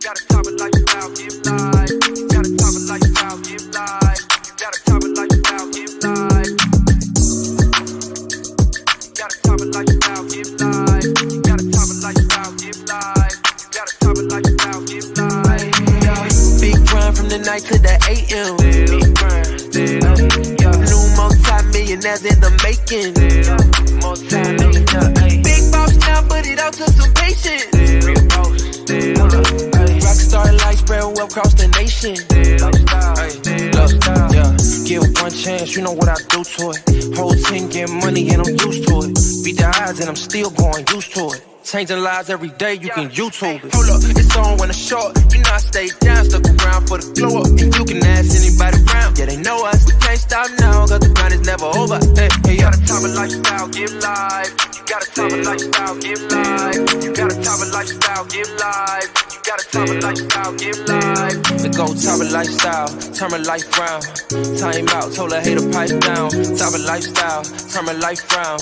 got a Tava lifestyle, give life. You got a Tava lifestyle, give life. You got a Tava lifestyle, give life. You got a Tava lifestyle, give life. You got a Tava lifestyle, give life. You got a Tava lifestyle, give life. Big grind from the night to the AM. Big grind, new multi-millionaires in the making. Multi-millionaire, big boss now, but it all took some patience. Real boss. Rockstar life spread well across the nation. Give one chance, you know what I do to it. Whole team get money and I'm used to it. Beat the odds and I'm still going used to it. Changing lives every day, you can YouTube it. Hold up, it's on when it's short. You know I stay down, stuck around for the glow up. And you can ask anybody around, yeah they know us. We can't stop now, cause the grind is never over. Hey, you got a Tava lifestyle, give life. You got a Tava lifestyle, give life. You got a Tava lifestyle, give life. You got a Tava lifestyle, give life. The go Tava lifestyle, turn my life round. Time out, told her hater pipe down. Tava lifestyle, turn my life round.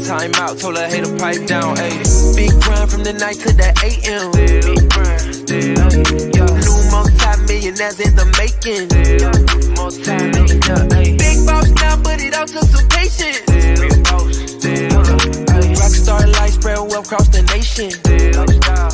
Time out, told her hater pipe down. Ayy, big grind from the night to the AM. Big grind, new multi-millionaires in the making. Multi-millionaire, big boss now, but it all took some patience. Real boss, rockstar life spread well across the nation. Lifestyle.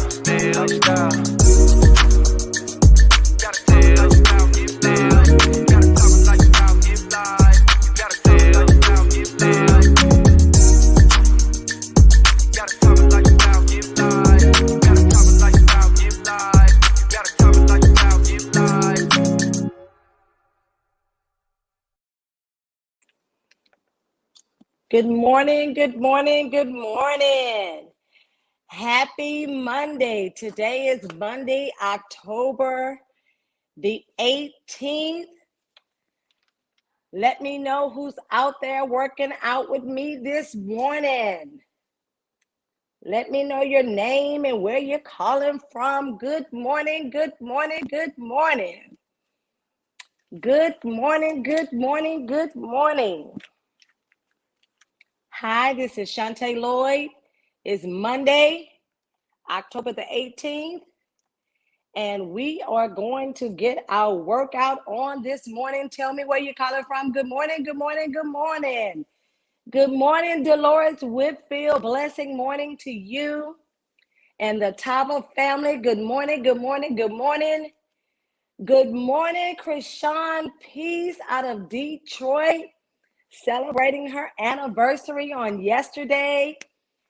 Good morning, good morning, good morning. Happy Monday. Today is Monday, October the 18th. Let me know who's out there working out with me this morning. Let me know your name and where you're calling from. Good morning, good morning, good morning. Good morning, good morning, good morning. Hi, this is Chante Lloyd. It's Monday, October the 18th, and we are going to get our workout on this morning. Tell me where you're calling from. Good morning, good morning, good morning. Good morning, Dolores Whitfield. Blessing morning to you and the Tava family. Good morning, good morning, good morning. Good morning, Krishan Peace out of Detroit, celebrating her anniversary on yesterday.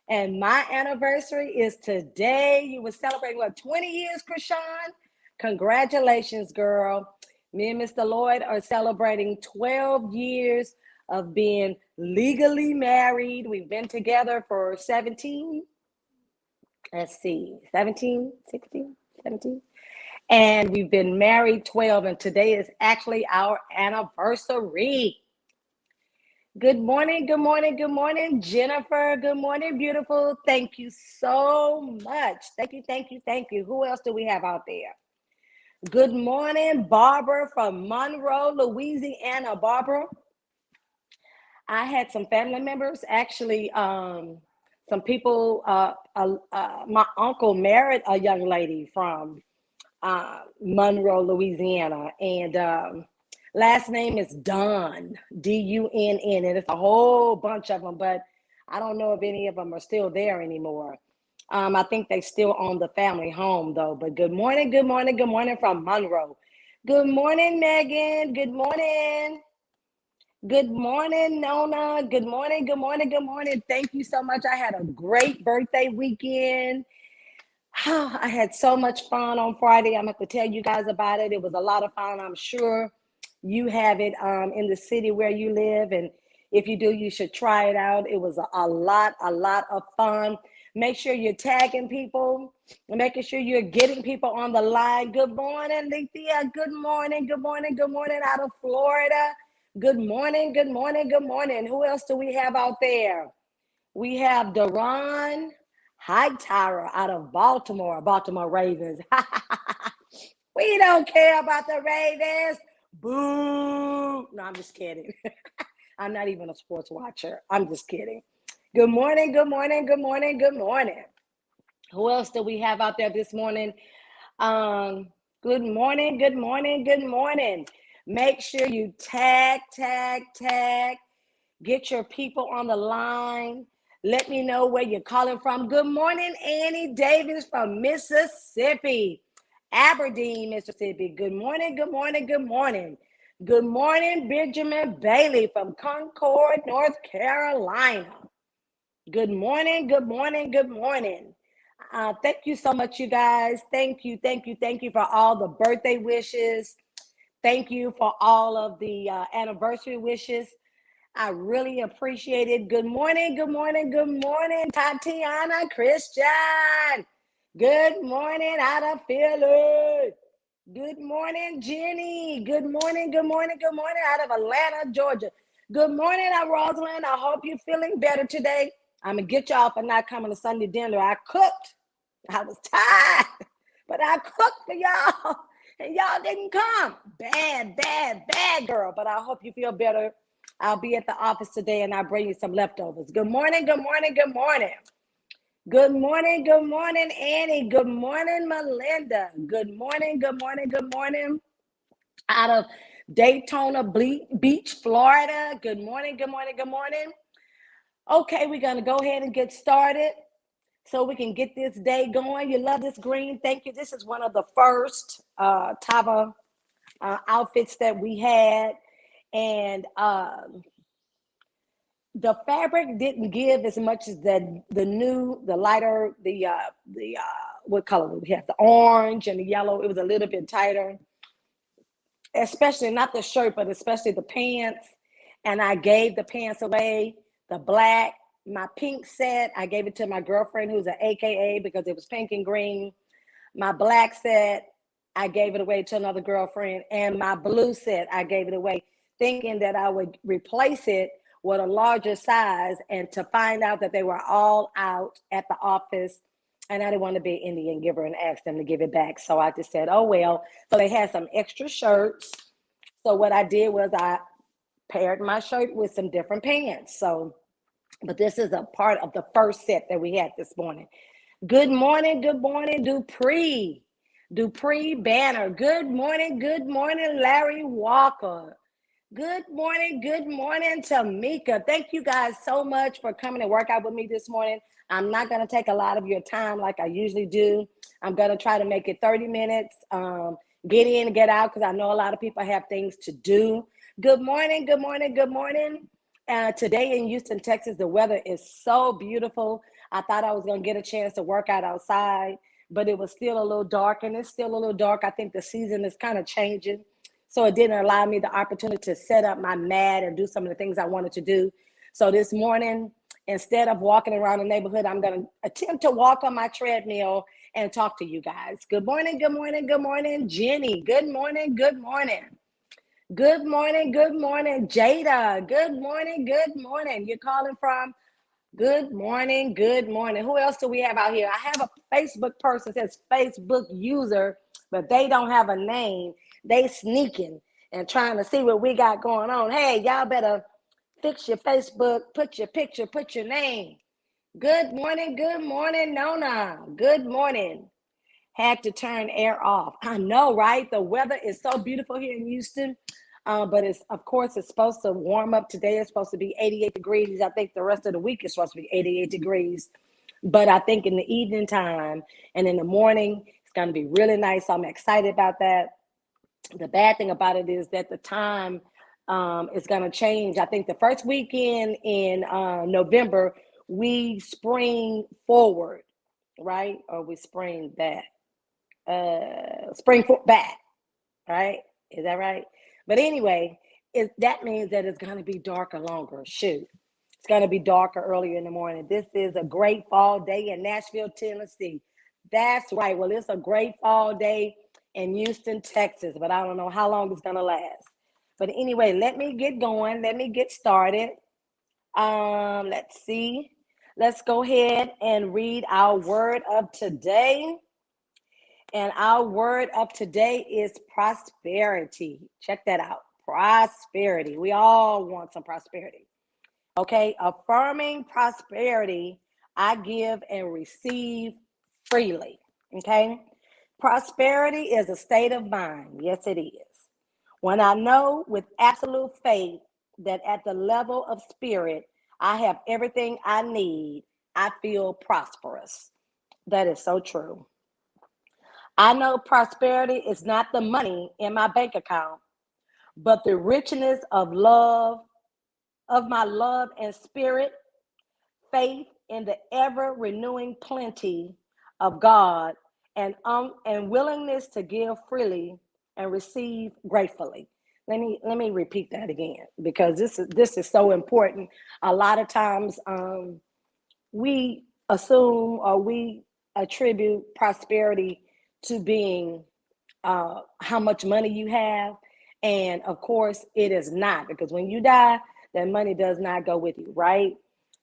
And my anniversary is today. You were celebrating, what, 20 years, Krishan? Congratulations, girl. Me and Mr. Lloyd are celebrating 12 years of being legally married. We've been together for 17, 16, 17. And we've been married 12, and today is actually our anniversary. Good morning, good morning, good morning, Jennifer. Good morning, beautiful. Thank you so much. Thank you, thank you, thank you. Who else do we have out there? Good morning, Barbara from Monroe, Louisiana. Barbara, I had some family members, actually, some people, my uncle married a young lady from Monroe, Louisiana, and last name is Dunn, D-U-N-N, and it's a whole bunch of them, but I don't know if any of them are still there anymore. I think they still own the family home, though. But good morning, good morning, good morning from Monroe. Good morning, Megan. Good morning. Good morning, Nona. Good morning, good morning, good morning. Thank you so much. I had a great birthday weekend. I had so much fun on Friday. I'm going to have to tell you guys about it. It was a lot of fun. I'm sure you have it in the city where you live. And if you do, you should try it out. It was a lot of fun. Make sure you're tagging people, making sure you're getting people on the line. Good morning, Lethea. Good morning, good morning, good morning out of Florida. Good morning, good morning, good morning. Who else do we have out there? We have Daron Hightower out of Baltimore Ravens. We don't care about the Ravens. Boo. No, I'm just kidding. I'm not even a sports watcher. I'm just kidding. Good morning, good morning, good morning, good morning. Who else do we have out there this morning? Good morning, good morning, good morning. Make sure you tag. Get your people on the line. Let me know where you're calling from. Good morning, Annie Davis from Mississippi, Aberdeen, Mississippi. Good morning, good morning, good morning. Good morning, Benjamin Bailey from Concord, North Carolina. Good morning, good morning, good morning. Thank you so much, you guys. Thank you for all the birthday wishes. Thank you for all of the anniversary wishes. I really appreciate it. Good morning, good morning, good morning, Tatiana Christian. Good morning out of Philly. Good morning, Jenny. Good morning, good morning, good morning out of Atlanta, Georgia. Good morning, Rosalind. I hope you're feeling better today. I'm going to get y'all for not coming to Sunday dinner. I cooked. I was tired, but I cooked for y'all, and y'all didn't come. Bad girl, but I hope you feel better. I'll be at the office today, and I'll bring you some leftovers. Good morning, good morning, good morning. Good morning, good morning, Annie. Good morning, Melinda. Good morning, good morning, good morning. Out of Daytona Beach, Florida. Good morning, good morning, good morning. Okay, we're going to go ahead and get started so we can get this day going. You love this green. Thank you. This is one of the first Tava outfits that we had. And the fabric didn't give as much as the lighter, what color do we have? The orange and the yellow. It was a little bit tighter, especially not the shirt, but especially the pants. And I gave the pants away. The black, my pink set, I gave it to my girlfriend who's an AKA because it was pink and green. My black set, I gave it away to another girlfriend. And my blue set, I gave it away, thinking that I would replace it with a larger size, and to find out that they were all out at the office, and I didn't want to be an Indian giver and ask them to give it back. So I just said, oh, well. So they had some extra shirts. So what I did was I paired my shirt with some different pants. So, but this is a part of the first set that we had this morning. Good morning, Dupree Banner. Good morning, Larry Walker. Good morning, Tamika. Thank you guys so much for coming to work out with me this morning. I'm not going to take a lot of your time like I usually do. I'm going to try to make it 30 minutes. Get in and get out because I know a lot of people have things to do. Good morning. Today in Houston, Texas, the weather is so beautiful. I thought I was going to get a chance to work out outside, but it was still a little dark, and it's still a little dark. I think the season is kind of changing. So it didn't allow me the opportunity to set up my mat and do some of the things I wanted to do. So this morning, instead of walking around the neighborhood, I'm going to attempt to walk on my treadmill and talk to you guys. Good morning, Jenny. Good morning. Good morning, Jada. Good morning. You're calling from? Good morning. Who else do we have out here? I have a Facebook person that says Facebook user, but they don't have a name. They sneaking and trying to see what we got going on. Hey, y'all better fix your Facebook, put your picture, put your name. Good morning, Nona. Good morning. Had to turn air off. I know, right? The weather is so beautiful here in Houston. But it's supposed to warm up today. It's supposed to be 88 degrees. I think the rest of the week is supposed to be 88 degrees. But I think in the evening time and in the morning, it's going to be really nice. So I'm excited about that. The bad thing about it is that the time is going to change. I think the first weekend in November, we spring forward, right? Or we spring back. Back, right? Is that right? But anyway, that means that it's going to be darker longer. Shoot. It's going to be darker earlier in the morning. This is a great fall day in Nashville, Tennessee. That's right. Well, it's a great fall day in Houston, Texas, but I don't know how long it's going to last. But anyway, let me get going. Let me get started. Let's see. Let's go ahead and read our word of today. And our word of today is prosperity. Check that out. Prosperity. We all want some prosperity. Okay. Affirming prosperity, I give and receive freely. Okay. Prosperity is a state of mind. Yes, it is. When I know with absolute faith that at the level of spirit, I have everything I need, I feel prosperous. That is so true. I know prosperity is not the money in my bank account, but the richness of love, of my love and spirit, faith in the ever renewing plenty of God, and willingness to give freely and receive gratefully. Let me repeat that again, because this is so important. A lot of times we assume, or we attribute prosperity to being how much money you have. And of course, it is not, because when you die, that money does not go with you, right?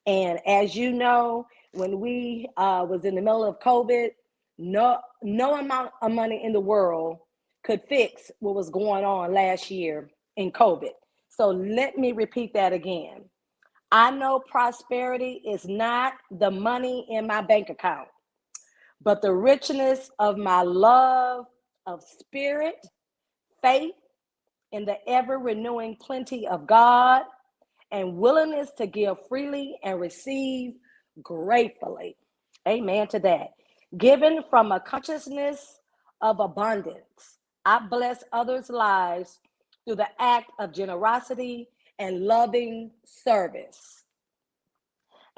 And as you know, when we was in the middle of COVID, no amount of money in the world could fix what was going on last year in COVID. So let me repeat that again. I know prosperity is not the money in my bank account, but the richness of my love of spirit, faith in the ever renewing plenty of God, and willingness to give freely and receive gratefully. Amen to that. Given from a consciousness of abundance, I bless others' lives through the act of generosity and loving service.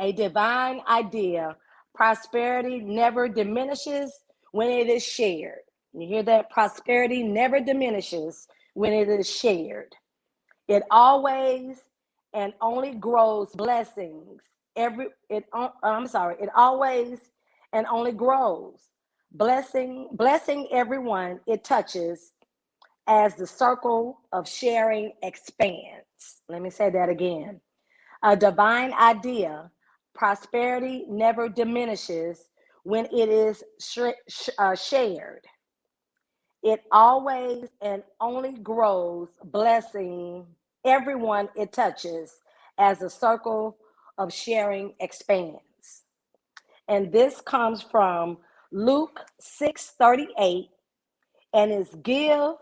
A divine idea. Prosperity never diminishes when it is shared. You hear that? Prosperity never diminishes when it is shared. It always and only grows blessings. It always and only grows. Blessing everyone it touches as the circle of sharing expands. Let me say that again. A divine idea, prosperity never diminishes when it is shared. It always and only grows, blessing everyone it touches as the circle of sharing expands. And this comes from Luke 6:38, and is give,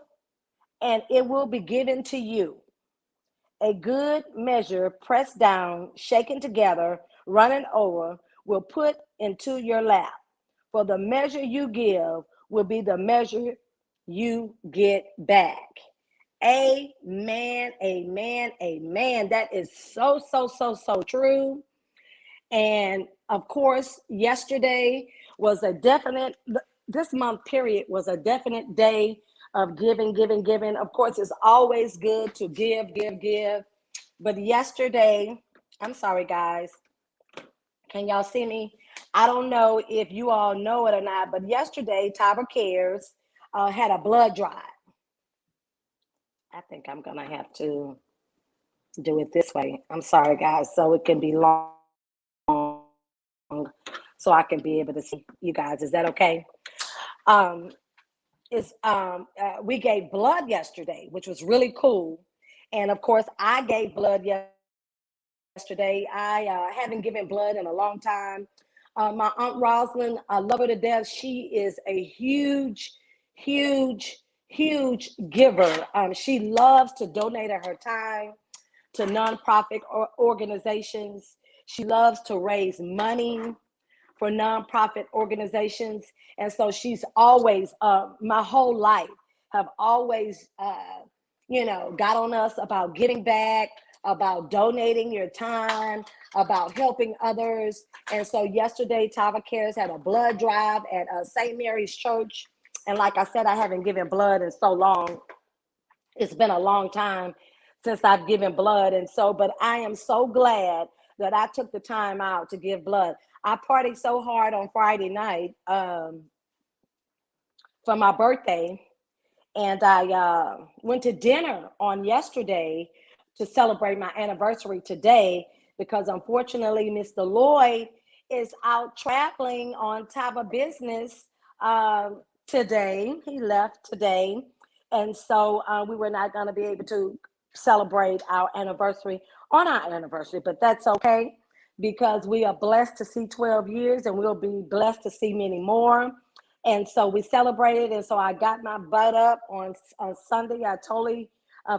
and it will be given to you. A good measure, pressed down, shaken together, running over, will put into your lap. For the measure you give will be the measure you get back. Amen, amen, amen. That is so, so, so, so true. And of course, yesterday was a definite, this month period was a definite day of giving, giving, giving. Of course, it's always good to give, give, give. But yesterday, I'm sorry, guys. Can y'all see me? I don't know if you all know it or not, but yesterday, Tava Cares had a blood drive. I think I'm going to have to do it this way. I'm sorry, guys, so it can be long, so I can be able to see you guys. Is that okay? We gave blood yesterday, which was really cool. And of course, I gave blood yesterday. I haven't given blood in a long time. My Aunt Rosalind, I love her to death. She is a huge, huge, huge giver. She loves to donate her time to nonprofit organizations. She loves to raise money for nonprofit organizations. And so she's always, my whole life, have always, got on us about giving back, about donating your time, about helping others. And so yesterday, Tava Cares had a blood drive at St. Mary's Church. And like I said, I haven't given blood in so long. It's been a long time since I've given blood. And so, but I am so glad that I took the time out to give blood. I partied so hard on Friday night for my birthday. And I went to dinner on yesterday to celebrate my anniversary today, because unfortunately, Mr. Lloyd is out traveling on Tava business today. He left today. And so we were not going to be able to celebrate our anniversary on our anniversary, but that's okay, because we are blessed to see 12 years, and we'll be blessed to see many more. And so we celebrated. And so I got my butt up on Sunday. I totally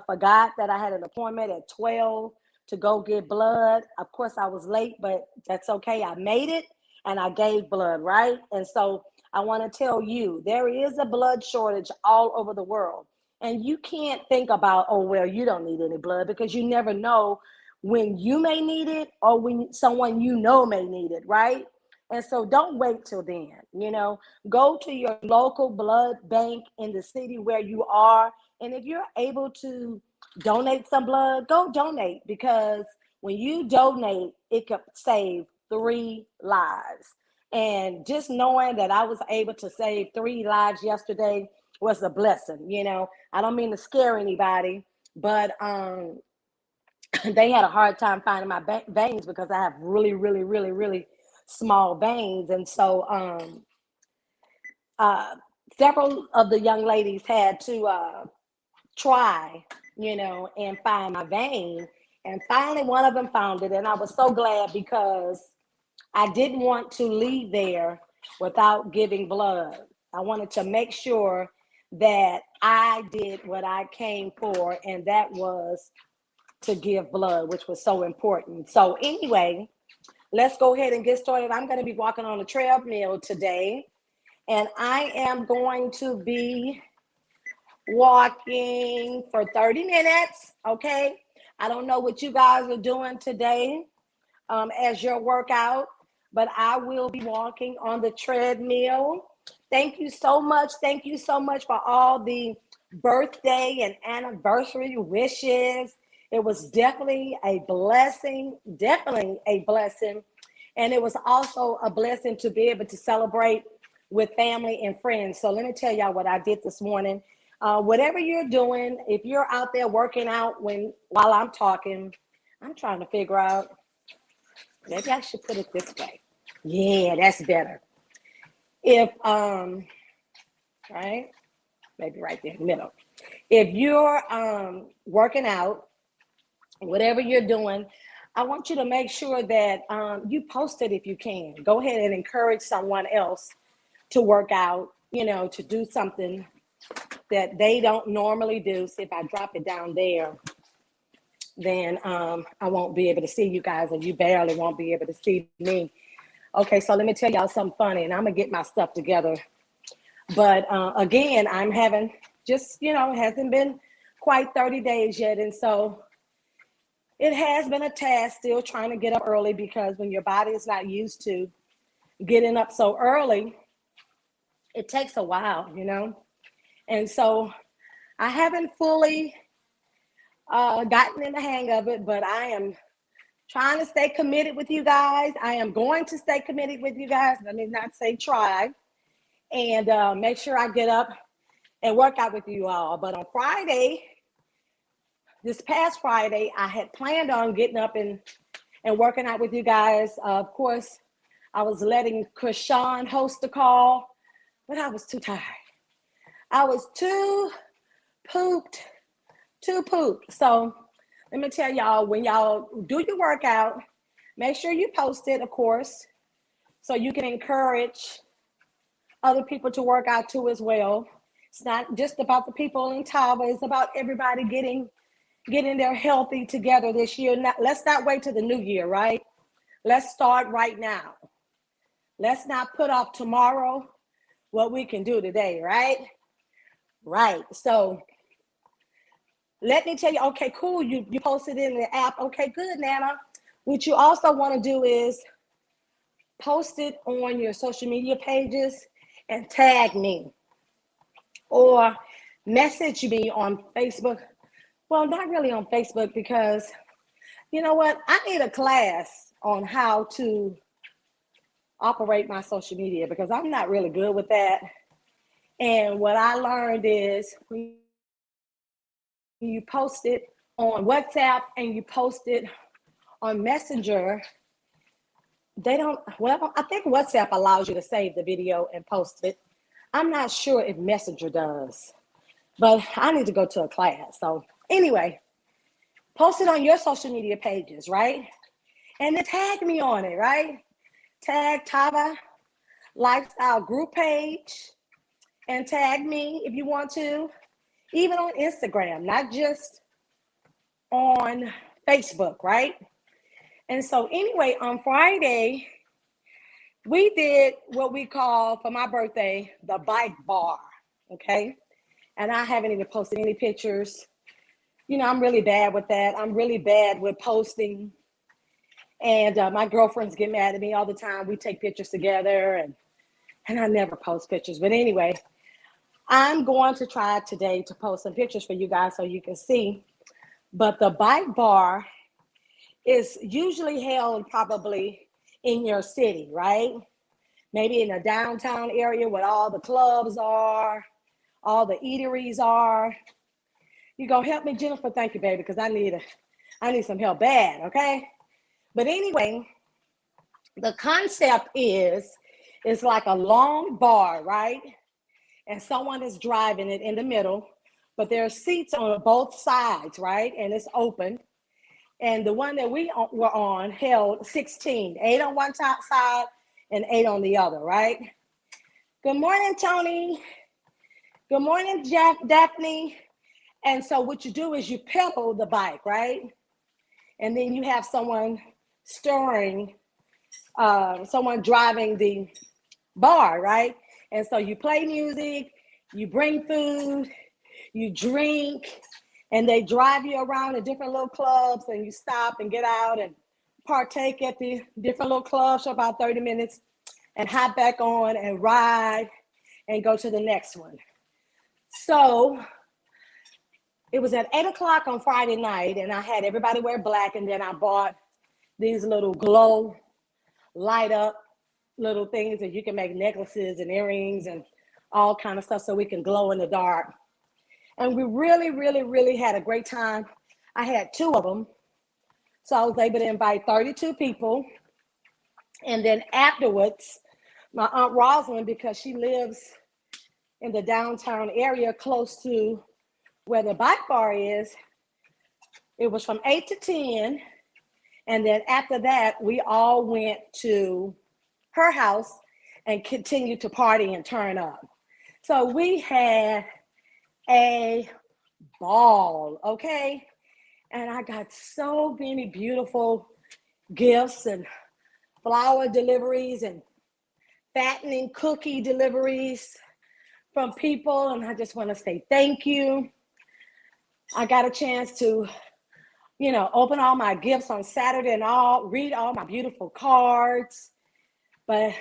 forgot that I had an appointment at 12 to go get blood. Of course, I was late, but that's okay. I made it and I gave blood, right? And so I want to tell you, there is a blood shortage all over the world. And you can't think about, oh, well, you don't need any blood, because you never know when you may need it or when someone you know may need it, right? And so don't wait till then, go to your local blood bank in the city where you are. And if you're able to donate some blood, go donate, because when you donate, it could save 3 lives. And just knowing that I was able to save 3 lives yesterday was a blessing. I don't mean to scare anybody, but they had a hard time finding my veins, because I have really, really, really, really small veins. And so several of the young ladies had to try, and find my vein. And finally, one of them found it. And I was so glad, because I didn't want to leave there without giving blood. I wanted to make sure that I did what I came for, and that was to give blood, which was so important. So anyway, let's go ahead and get started. I'm going to be walking on the treadmill today, and I am going to be walking for 30 minutes, okay? I don't know what you guys are doing today as your workout, but I will be walking on the treadmill. Thank you so much. Thank you so much for all the birthday and anniversary wishes. It was definitely a blessing, And it was also a blessing to be able to celebrate with family and friends. So let me tell y'all what I did this morning. Whatever you're doing, if you're out there working out while I'm talking, I'm trying to figure out, maybe I should put it this way. Yeah, that's better. If, right, maybe right there in the middle. If you're working out, whatever you're doing, I want you to make sure that you post it if you can. Go ahead and encourage someone else to work out, to do something that they don't normally do. See, if I drop it down there, then I won't be able to see you guys, and you barely won't be able to see me. Okay, so let me tell y'all something funny, and I'm going to get my stuff together. But again, I'm having just, it hasn't been quite 30 days yet. And so it has been a task still trying to get up early, because when your body is not used to getting up so early, it takes a while, And so I haven't fully gotten in the hang of it, but I am trying to stay committed with you guys. I am going to stay committed with you guys. Let me not say try. And make sure I get up and work out with you all. But on Friday, this past Friday, I had planned on getting up and working out with you guys. Of course, I was letting Krishan host the call, but I was too tired. I was too pooped. So let me tell y'all, when y'all do your workout, make sure you post it, of course, so you can encourage other people to work out too as well. It's not just about the people in Tava. It's about everybody getting their healthy together this year. Let's not wait till the new year, right? Let's start right now. Let's not put off tomorrow what we can do today, right? Right. So let me tell you, okay, cool. You posted in the app. Okay, good, Nana. What you also want to do is post it on your social media pages and tag me, or message me on Facebook. Well, not really on Facebook, because you know what? I need a class on how to operate my social media, because I'm not really good with that. And what I learned is when you post it on WhatsApp and you post it on Messenger, I think WhatsApp allows you to save the video and post it. I'm not sure if Messenger does, but I need to go to a class. So anyway, post it on your social media pages, right? And then tag me on it, right? Tag Tava Lifestyle Group page and tag me if you want to, even on Instagram, not just on Facebook, right? And so anyway, on Friday, we did what we call, for my birthday, the bike bar, okay? And I haven't even posted any pictures. You know, I'm really bad with that. I'm really bad with posting. And my girlfriends get mad at me all the time. We take pictures together, and I never post pictures. But anyway, I'm going to try today to post some pictures for you guys so you can see. But the bike bar is usually held probably in your city, right? Maybe in the downtown area where all the clubs are, all the eateries are. You gonna help me, Jennifer? Thank you, baby, because I need some help bad, okay? But anyway, the concept is it's like a long bar, right? And someone is driving it in the middle, but there are seats on both sides, right? And it's open. And the one that we were on held 16, 8 on one side and 8 on the other, right? Good morning, Tony. Good morning, Daphne. And so what you do is you pedal the bike, right? And then you have someone steering, someone driving the bar, right? And so you play music, you bring food, you drink, and they drive you around the different little clubs, and you stop and get out and partake at the different little clubs for about 30 minutes and hop back on and ride and go to the next one. So it was at 8 o'clock on Friday night, and I had everybody wear black, and then I bought these little glow, light up little things that you can make necklaces and earrings and all kind of stuff so we can glow in the dark. And we really, really, really had a great time. I had 2 of them. So I was able to invite 32 people. And then afterwards, my Aunt Rosalind, because she lives in the downtown area close to where the bike bar is, it was from 8 to 10. And then after that, we all went to her house and continued to party and turn up. So we had a ball, okay? And I got so many beautiful gifts and flower deliveries and fattening cookie deliveries from people. And I just want to say thank you. I got a chance to, you know, open all my gifts on Saturday and read all my beautiful cards. But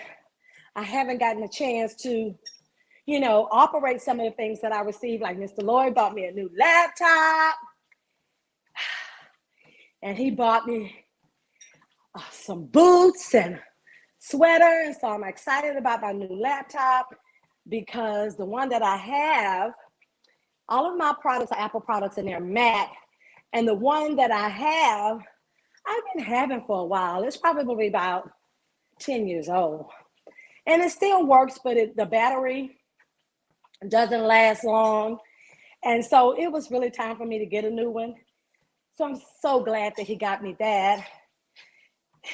I haven't gotten a chance to, you know, operate some of the things that I received. Like Mr. Lloyd bought me a new laptop. And he bought me some boots and sweater. And so I'm excited about my new laptop because the one that I have, all of my products are Apple products and they're Mac. And the one that I have, I've been having for a while. It's probably about 10 years old. And it still works, but the battery doesn't last long. And so it was really time for me to get a new one. So I'm so glad that he got me that.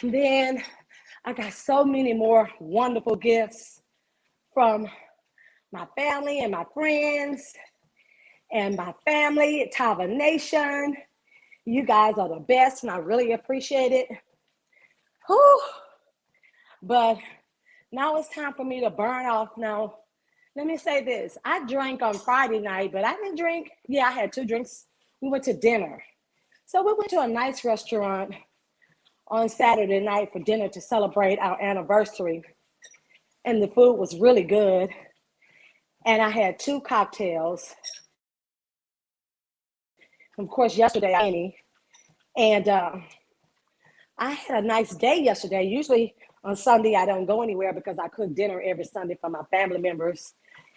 And then I got so many more wonderful gifts from my family and my friends and my family at Tava Nation. You guys are the best, and I really appreciate it. Whew. But now it's time for me to burn off. Now, let me say this. I drank on Friday night, but I didn't drink. Yeah, I had 2 drinks. We went to dinner. So we went to a nice restaurant on Saturday night for dinner to celebrate our anniversary. And the food was really good. And I had 2 cocktails. Of course, yesterday, and I had a nice day yesterday. Usually on Sunday, I don't go anywhere because I cook dinner every Sunday for my family members.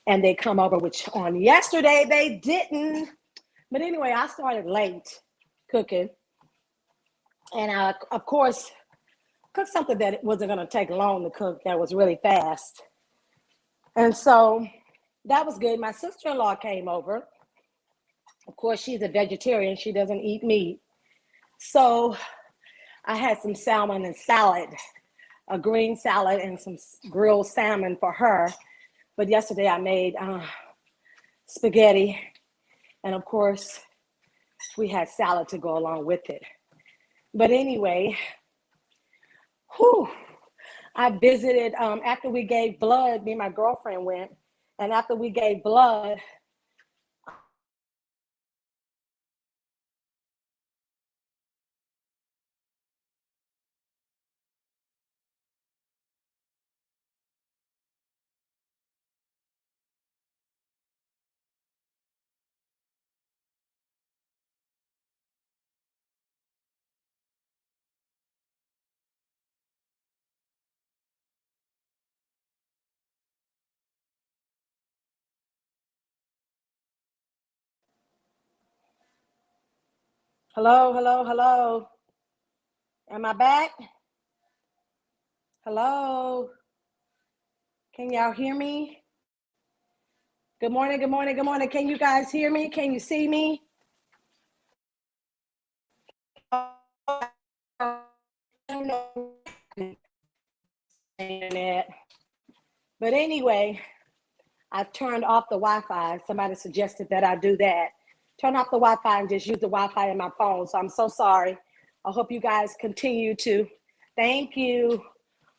And they come over, which on yesterday, they didn't. But anyway, I started late cooking. And I, of course, cooked something that wasn't going to take long to cook, that was really fast. And so that was good. My sister-in-law came over. Of course, she's a vegetarian. She doesn't eat meat. So I had some salmon and salad, a green salad and some grilled salmon for her. But yesterday I made spaghetti, and of course we had salad to go along with it. But anyway, whew, I visited after we gave blood. Me and my girlfriend went, and after we gave blood, hello, hello, hello. Am I back? Hello. Can y'all hear me? Good morning, good morning, good morning. Can you guys hear me? Can you see me? But anyway, I turned off the Wi-Fi. Somebody suggested that I do that. Turn off the Wi-Fi and just use the Wi-Fi in my phone. So I'm so sorry. I hope you guys continue to, thank you,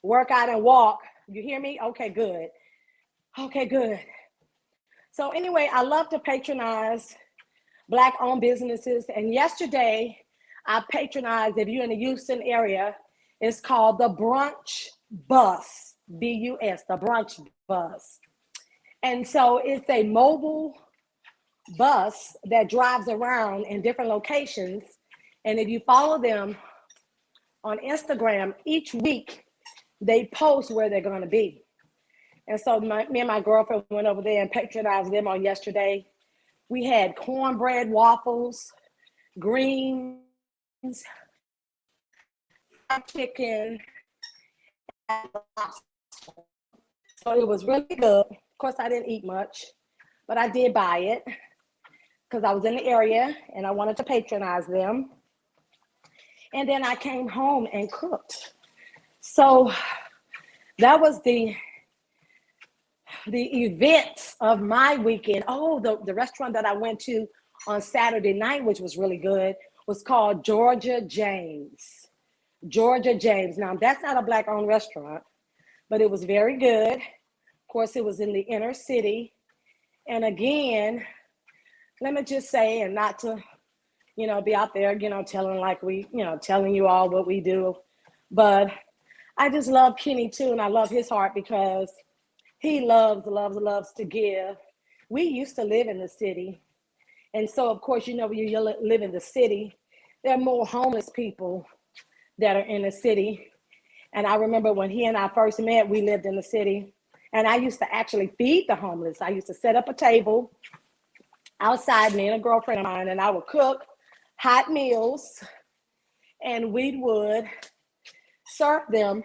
work out and walk. You hear me? Okay, good. Okay, good. So anyway, I love to patronize Black-owned businesses. And yesterday, I patronized, if you're in the Houston area, it's called the Brunch Bus, B-U-S, the Brunch Bus. And so it's a mobile bus that drives around in different locations. And if you follow them on Instagram, each week they post where they're going to be. And so me and my girlfriend went over there and patronized them on yesterday. We had cornbread waffles, greens, fried chicken, and lobster. So it was really good. Of course, I didn't eat much, but I did buy it because I was in the area and I wanted to patronize them. And then I came home and cooked. So that was the events of my weekend. Oh, the restaurant that I went to on Saturday night, which was really good, was called Georgia James. Georgia James. Now, that's not a Black-owned restaurant, but it was very good. Of course, it was in the inner city. And again, let me just say, and not to, be out there, telling like we, telling you all what we do. But I just love Kenny too, and I love his heart because he loves to give. We used to live in the city. And so, of course, when you live in the city, there are more homeless people that are in the city. And I remember when he and I first met, we lived in the city. And I used to actually feed the homeless. I used to set up a table outside, me and a girlfriend of mine, and I would cook hot meals, and we would serve them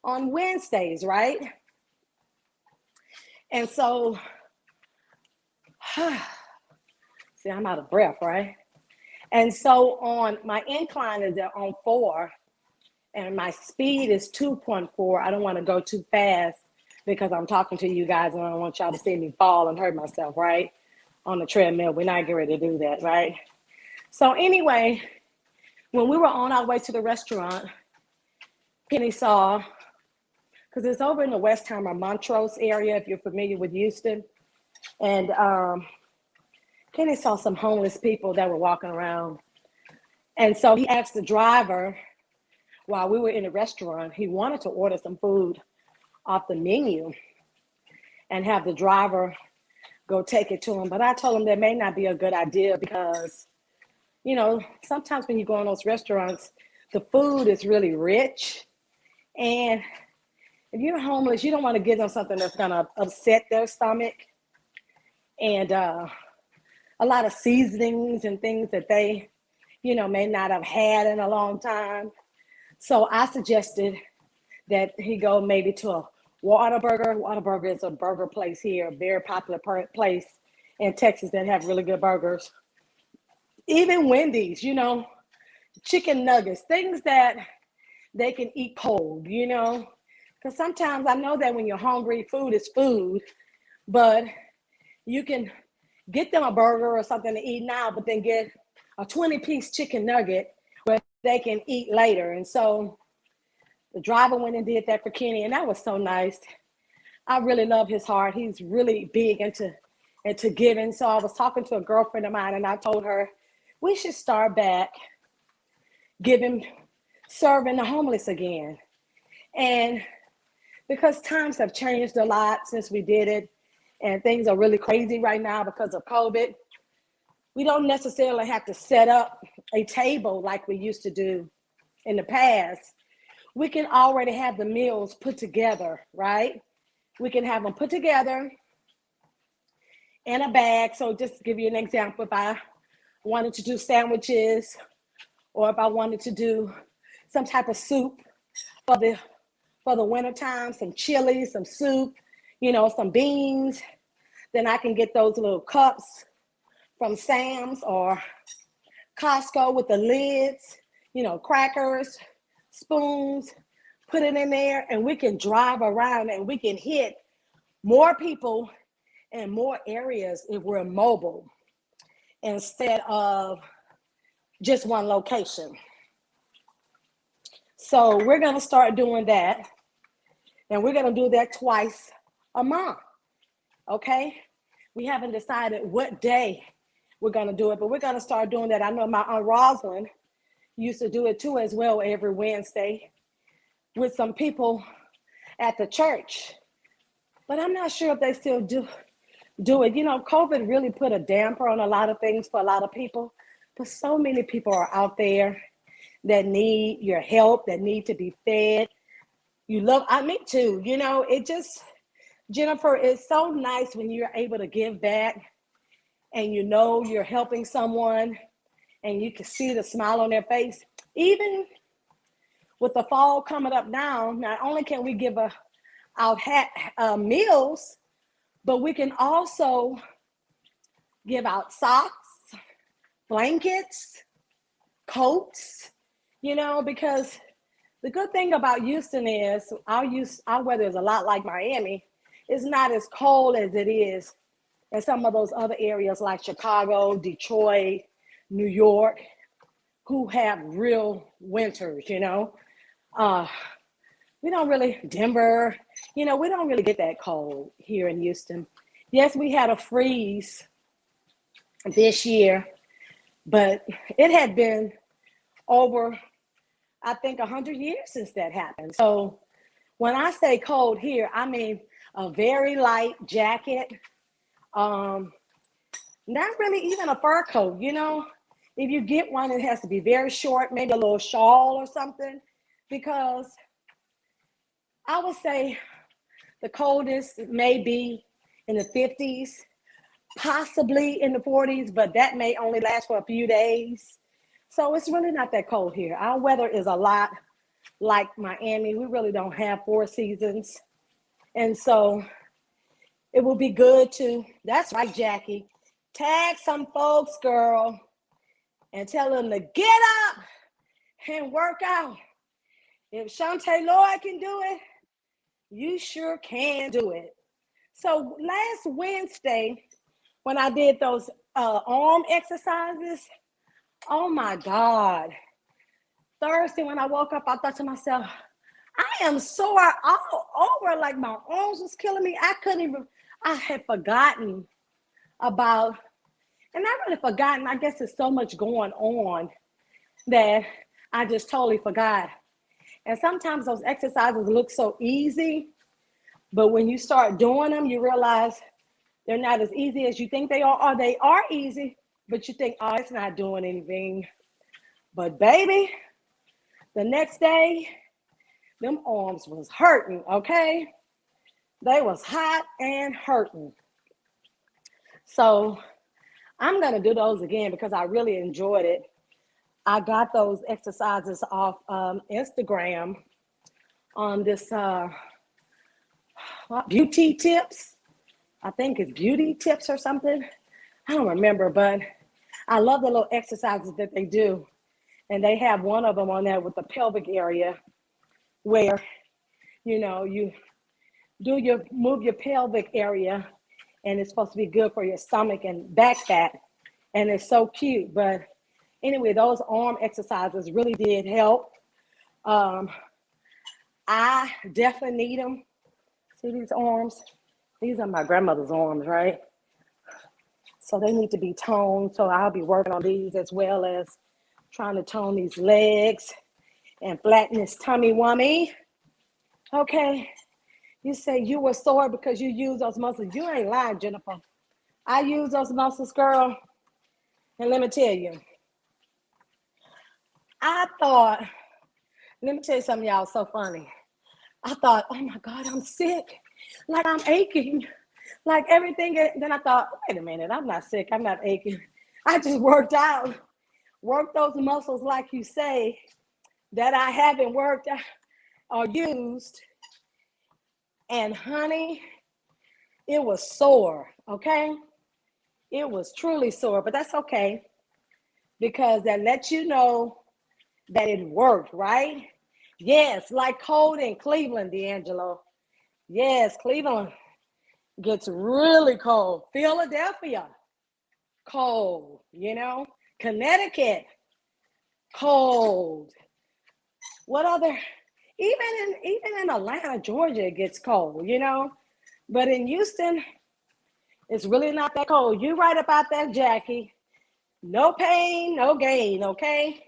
on Wednesdays, right? And so, see, I'm out of breath, right? And so on my incline is on 4, and my speed is 2.4. I don't want to go too fast because I'm talking to you guys and I don't want y'all to see me fall and hurt myself, right? On the treadmill. We're not getting ready to do that, right? So anyway, when we were on our way to the restaurant, Penny saw, because it's over in the Westheimer Montrose area, if you're familiar with Houston. And Kenny saw some homeless people that were walking around. And so he asked the driver, while we were in the restaurant, he wanted to order some food off the menu and have the driver go take it to him. But I told him that may not be a good idea because, sometimes when you go in those restaurants, the food is really rich. And if you're homeless, you don't want to give them something that's going to upset their stomach. And a lot of seasonings and things that they, may not have had in a long time. So I suggested that he go maybe to a Whataburger. Whataburger is a burger place here, a very popular place in Texas that have really good burgers. Even Wendy's, chicken nuggets, things that they can eat cold, because sometimes I know that when you're hungry, food is food. but you can get them a burger or something to eat now, but then get a 20-piece chicken nugget where they can eat later. And so the driver went and did that for Kenny, and that was so nice. I really love his heart. He's really big into giving. So I was talking to a girlfriend of mine, and I told her we should start back giving, serving the homeless again. And because times have changed a lot since we did it, and things are really crazy right now because of COVID, we don't necessarily have to set up a table like we used to do in the past. We can already have the meals put together, right? We can have them put together in a bag. So just to give you an example, if I wanted to do sandwiches, or if I wanted to do some type of soup for the wintertime, some chili, some soup, some beans, then I can get those little cups from Sam's or Costco with the lids, crackers, spoons, put it in there, and we can drive around and we can hit more people in more areas if we're mobile instead of just one location. So we're going to start doing that, and we're going to do that twice a month, okay? We haven't decided what day we're going to do it, but we're going to start doing that. I know my Aunt Rosalind used to do it too as well every Wednesday with some people at the church, but I'm not sure if they still do it. COVID really put a damper on a lot of things for a lot of people, but so many people are out there that need your help, that need to be fed. Me too. It just, Jennifer, it's so nice when you're able to give back and you're helping someone and you can see the smile on their face. Even with the fall coming up now, not only can we give out meals, but we can also give out socks, blankets, coats, because the good thing about Houston is our weather is a lot like Miami. It's not as cold as it is in some of those other areas like Chicago, Detroit, New York, who have real winters, we don't really, Denver, we don't really get that cold here in Houston. Yes, we had a freeze this year, but it had been over, I think, 100 years since that happened. So when I say cold here, I mean a very light jacket, not really even a fur coat, If you get one, it has to be very short, maybe a little shawl or something, because I would say the coldest may be in the 50s, possibly in the 40s, but that may only last for a few days. So it's really not that cold here. Our weather is a lot like Miami. We really don't have 4 seasons. And so it will be good to, that's right, Jackie, tag some folks, girl, and tell them to get up and work out. If Chante Lloyd can do it, you sure can do it. So last Wednesday, when I did those arm exercises, oh my God. Thursday, when I woke up, I thought to myself, I am sore all over, like my arms was killing me. I had forgotten about, and not really forgotten, I guess there's so much going on that I just totally forgot. And sometimes those exercises look so easy, but when you start doing them, you realize they're not as easy as you think they are, or they are easy, but you think, oh, it's not doing anything. But baby, the next day, them arms was hurting, okay? They was hot and hurting. So I'm gonna do those again because I really enjoyed it. I got those exercises off Instagram on this beauty tips. I think it's beauty tips or something. I don't remember, but I love the little exercises that they do. And they have one of them on there with the pelvic area where, you move your pelvic area and it's supposed to be good for your stomach and back fat, and it's so cute. But anyway, those arm exercises really did help. I definitely need them. See these arms? These are my grandmother's arms, right? So they need to be toned. So I'll be working on these as well as trying to tone these legs and flatten this tummy wummy. Okay. You say you were sore because you use those muscles. You ain't lying, Jennifer. I use those muscles, girl. And let me tell you, let me tell you something, y'all, so funny. I thought, oh my God, I'm sick. Like I'm aching. Like everything. Then I thought, wait a minute, I'm not sick. I'm not aching. I just worked out. Worked those muscles, like you say, that I haven't worked or used. And honey, it was sore, okay? It was truly sore, but that's okay because that lets you know that it worked, right? Yes, like cold in Cleveland, D'Angelo. Yes, Cleveland gets really cold. Philadelphia, cold, Connecticut, cold. What other? Even in Atlanta, Georgia, it gets cold, But in Houston, it's really not that cold. You're right about that, Jackie. No pain, no gain, okay?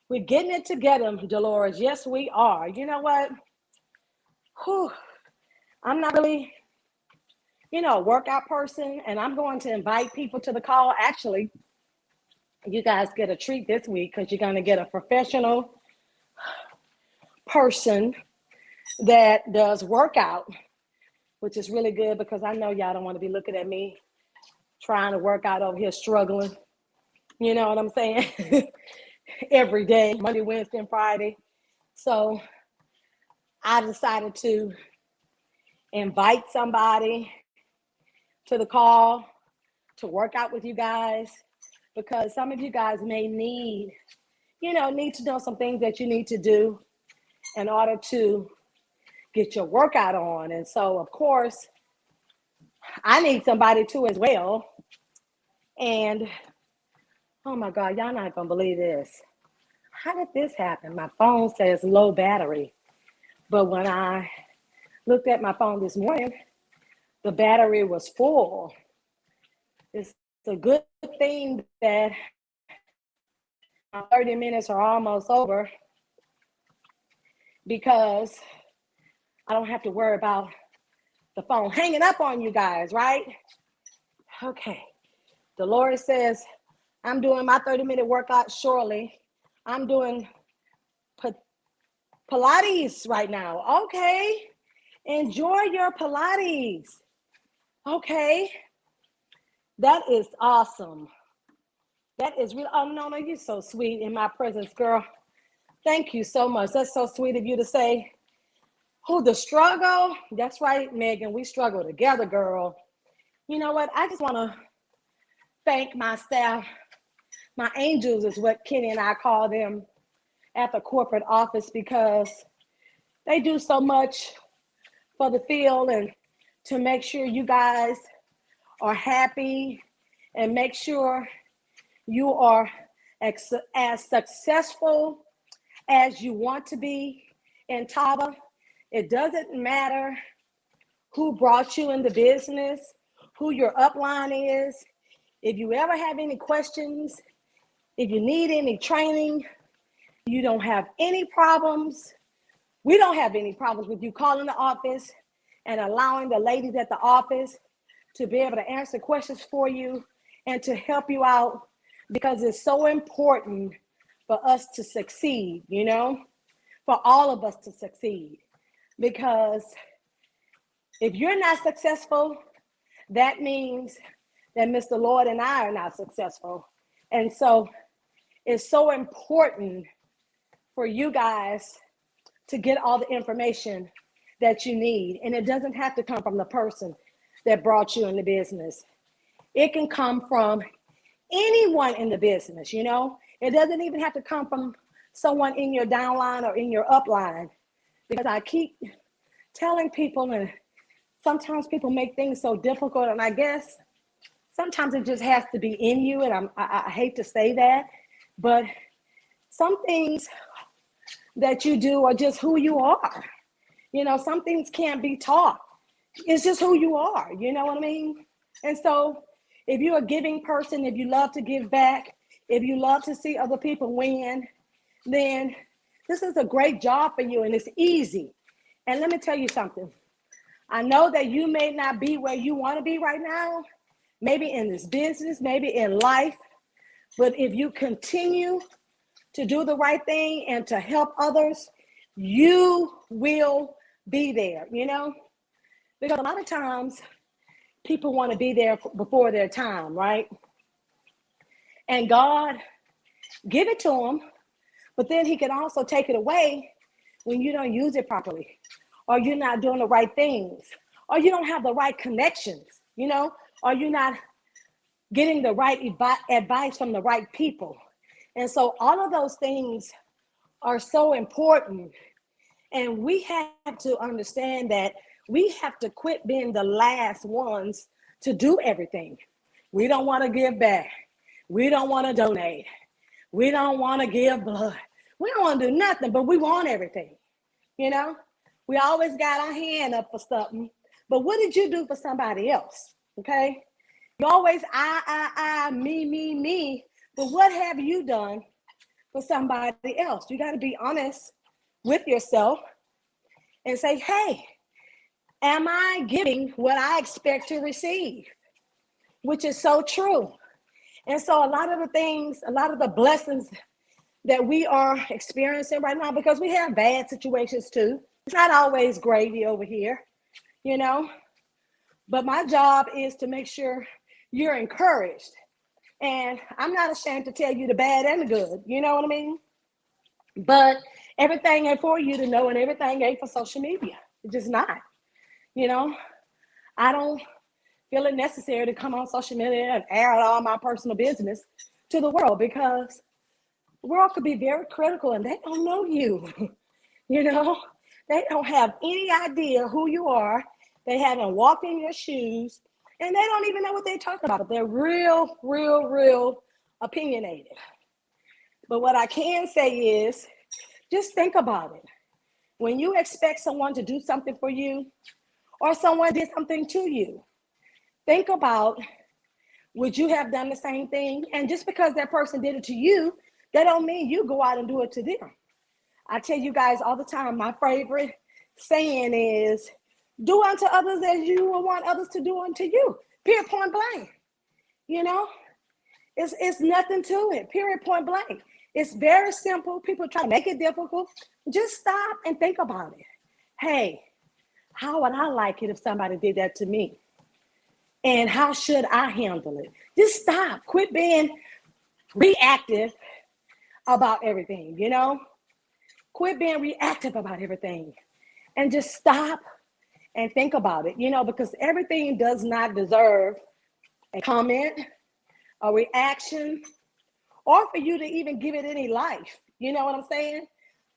We're getting it together, Dolores. Yes, we are. You know what? Whew. I'm not really, a workout person, and I'm going to invite people to the call. Actually, you guys get a treat this week because you're going to get a professional person that does workout, which is really good because I know y'all don't want to be looking at me trying to work out over here struggling. You know what I'm saying? Every day, Monday, Wednesday, and Friday. So I decided to invite somebody to the call to work out with you guys because some of you guys may need to know some things that you need to do in order to get your workout on. And so, of course, I need somebody too as well. And oh my God, y'all not gonna believe this. How did this happen? My phone says low battery. But when I looked at my phone this morning, the battery was full. It's a good thing that 30 minutes are almost over because I don't have to worry about the phone hanging up on you guys, right? Okay. Dolores says, I'm doing my 30-minute workout shortly. I'm doing Pilates right now. Okay. Enjoy your Pilates. Okay. That is awesome. That is real. Oh, no, you're so sweet in my presence, girl. Thank you so much. That's so sweet of you to say. Who, the struggle? That's right, Megan. We struggle together, girl. You know what? I just want to thank my staff. My angels is what Kenny and I call them at the corporate office because they do so much for the field and to make sure you guys are happy and make sure you are as successful as you want to be in Tava. It doesn't matter who brought you in the business, who your upline is. If you ever have any questions, if you need any training, you don't have any problems. We don't have any problems with you calling the office and allowing the ladies at the office to be able to answer questions for you and to help you out because it's so important for us to succeed, for all of us to succeed. Because if you're not successful, that means that Mr. Lord and I are not successful. And so it's so important for you guys to get all the information that you need. And it doesn't have to come from the person that brought you in the business. It can come from anyone in the business, It doesn't even have to come from someone in your downline or in your upline. Because I keep telling people and sometimes people make things so difficult, and I guess sometimes it just has to be in you. And I hate to say that, but some things that you do are just who you are. Some things can't be taught. It's just who you are. You know what I mean? And so if you're a giving person, if you love to give back, if you love to see other people win, then this is a great job for you, and it's easy. And let me tell you something. I know that you may not be where you want to be right now, maybe in this business, maybe in life, but if you continue to do the right thing and to help others, you will be there, Because a lot of times people want to be there before their time, right? And God give it to them, but then he can also take it away when you don't use it properly, or you're not doing the right things, or you don't have the right connections, or you're not getting the right advice from the right people. And so all of those things are so important. And we have to understand that we have to quit being the last ones to do everything. We don't want to give back. We don't want to donate. We don't want to give blood. We don't want to do nothing, but we want everything. We always got our hand up for something. But what did you do for somebody else? Okay? You always I, me. But what have you done for somebody else? You got to be honest with yourself and say, hey, am I giving what I expect to receive? Which is so true. And so a lot of the blessings that we are experiencing right now, because we have bad situations too. It's not always gravy over here, But my job is to make sure you're encouraged. And I'm not ashamed to tell you the bad and the good, you know what I mean? But everything ain't for you to know, and everything ain't for social media. It's just not, I don't feel it necessary to come on social media and air out all my personal business to the world, because the world could be very critical and they don't know you. They don't have any idea who you are. They haven't walked in your shoes, and they don't even know what they're talking about. They're real opinionated. But what I can say is, just think about it. When you expect someone to do something for you, or someone did something to you, think about, would you have done the same thing? And just because that person did it to you, that don't mean you go out and do it to them. I tell you guys all the time, my favorite saying is, do unto others as you will want others to do unto you. Period, point blank. It's nothing to it. Period, point blank. It's very simple. People try to make it difficult. Just stop and think about it. Hey, how would I like it if somebody did that to me? And how should I handle it? Just stop. Quit being reactive about everything, Quit being reactive about everything. And just stop and think about it, because everything does not deserve a comment, a reaction, or for you to even give it any life. You know what I'm saying?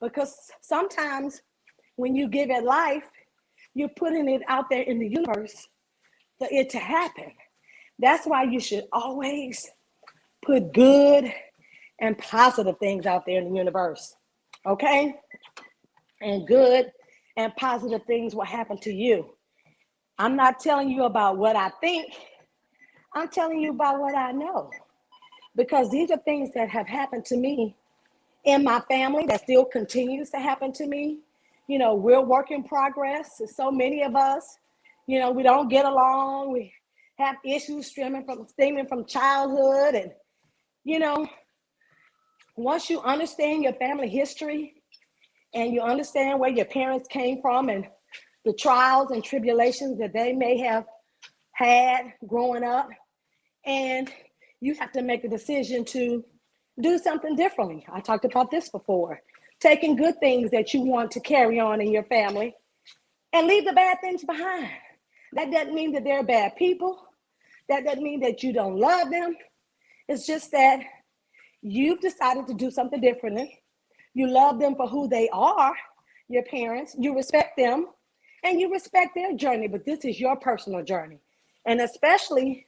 Because sometimes when you give it life, you're putting it out there in the universe for it to happen. That's why you should always put good and positive things out there in the universe. Okay? And good and positive things will happen to you. I'm not telling you about what I think. I'm telling you about what I know. Because these are things that have happened to me in my family that still continues to happen to me. We're work in progress. So many of us, we don't get along. We have issues stemming from childhood. And, once you understand your family history and you understand where your parents came from and the trials and tribulations that they may have had growing up, and you have to make a decision to do something differently. I talked about this before. Taking good things that you want to carry on in your family and leave the bad things behind. That doesn't mean that they're bad people. That doesn't mean that you don't love them. It's just that you've decided to do something differently. You love them for who they are, your parents. You respect them. and you respect their journey, but this is your personal journey. And especially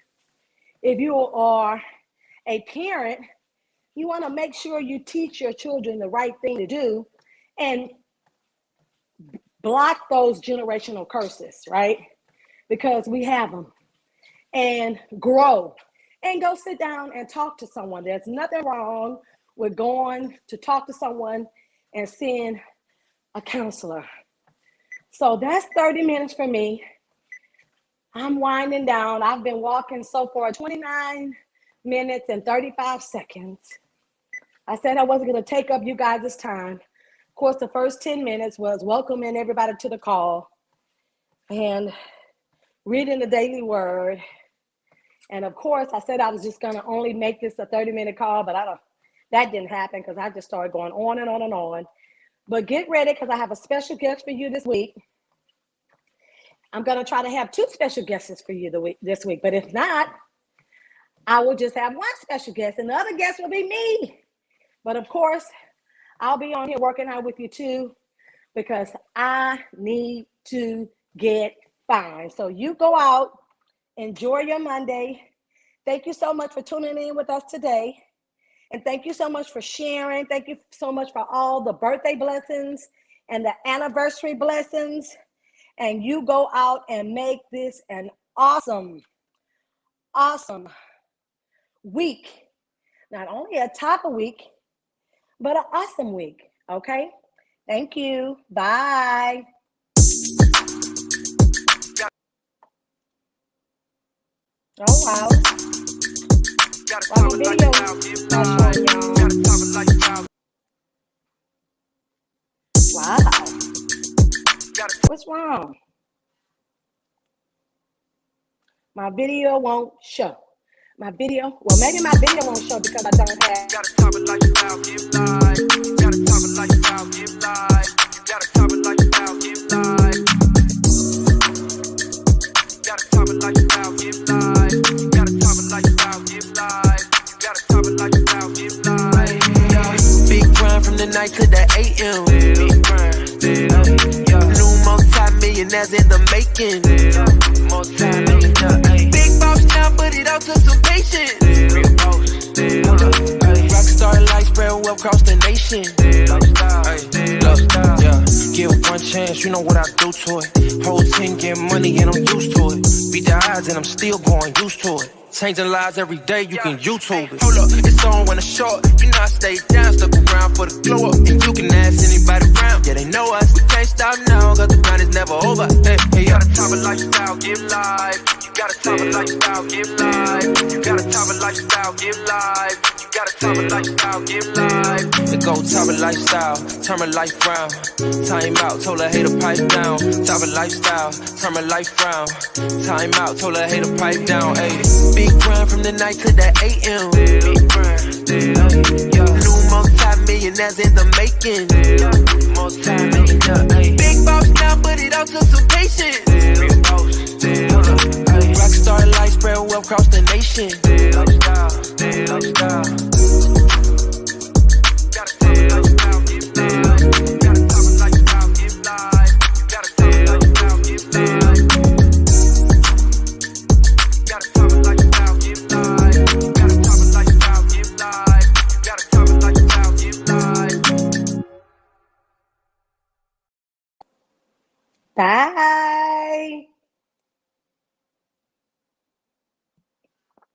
if you are a parent, you want to make sure you teach your children the right thing to do and block those generational curses, right? Because we have them. And grow and go sit down and talk to someone. There's nothing wrong with going to talk to someone and seeing a counselor. So that's 30 minutes for me. I'm winding down. I've been walking so far 29 minutes and 35 seconds. I said I wasn't going to take up you guys' time. Of course, the first 10 minutes was welcoming everybody to the call and reading the daily word. And of course, I said I was just going to only make this a 30-minute call, but that didn't happen because I just started going on and on and on. But get ready because I have a special guest for you this week. I'm going to try to have 2 special guests for you this week. But if not, I will just have 1 special guest, and the other guest will be me. But of course, I'll be on here working out with you too because I need to get fine. So you go out, enjoy your Monday. Thank you so much for tuning in with us today. And thank you so much for sharing. Thank you so much for all the birthday blessings and the anniversary blessings. And you go out and make this an awesome, awesome week. Not only a Tava week, but an awesome week. Okay? Thank you. Bye. Oh, wow. Well, the video y'all. Wow. What's wrong? My video won't show. Well, maybe my video won't show because I don't have. Gotta top it like you give life. Gotta top it like you give life. Gotta top it like you give life. Gotta top it like you give life. Gotta top it like you give life. Gotta top it like you give life. Big grind from the night to the AM. Big grind. New multi-millionaires in the making. Multi-millionaire. Big boss now, but it all took some patience. Real boss. Rockstar life spread well across the nation. Get 1 chance, you know what I do to it. Whole 10 get money and I'm used to it. Beat the odds and I'm still going used to it. Changing lives every day, you can YouTube it. Hold up, it's on when it's short. You know I stay down, stuck around for the glow up. And you can ask anybody around, yeah, they know us. We can't stop now, cause the grind is never over. Hey, you gotta top it lifestyle, give life. You gotta top it lifestyle, give life. You gotta top it lifestyle, give life. You gotta top it lifestyle, give life. The go top it lifestyle, turn my life round. Time out, told her hater pipe down. Top it lifestyle, turn my life round. Time out, told her hater pipe down. Ayy. Big grind from the night to the AM. Big grind. New multi-millionaires in the making. Multi-millionaire. Big boss now, but it all took some patience. Real boss. Rockstar life spread well across the nation. Lifestyle. Gotta talk it lifestyle, give life. Gotta talk it lifestyle, give life. Gotta talk it lifestyle, give life. Gotta talk it lifestyle, give life. Gotta talk it lifestyle, give life. Gotta talk it lifestyle, give life. Bye.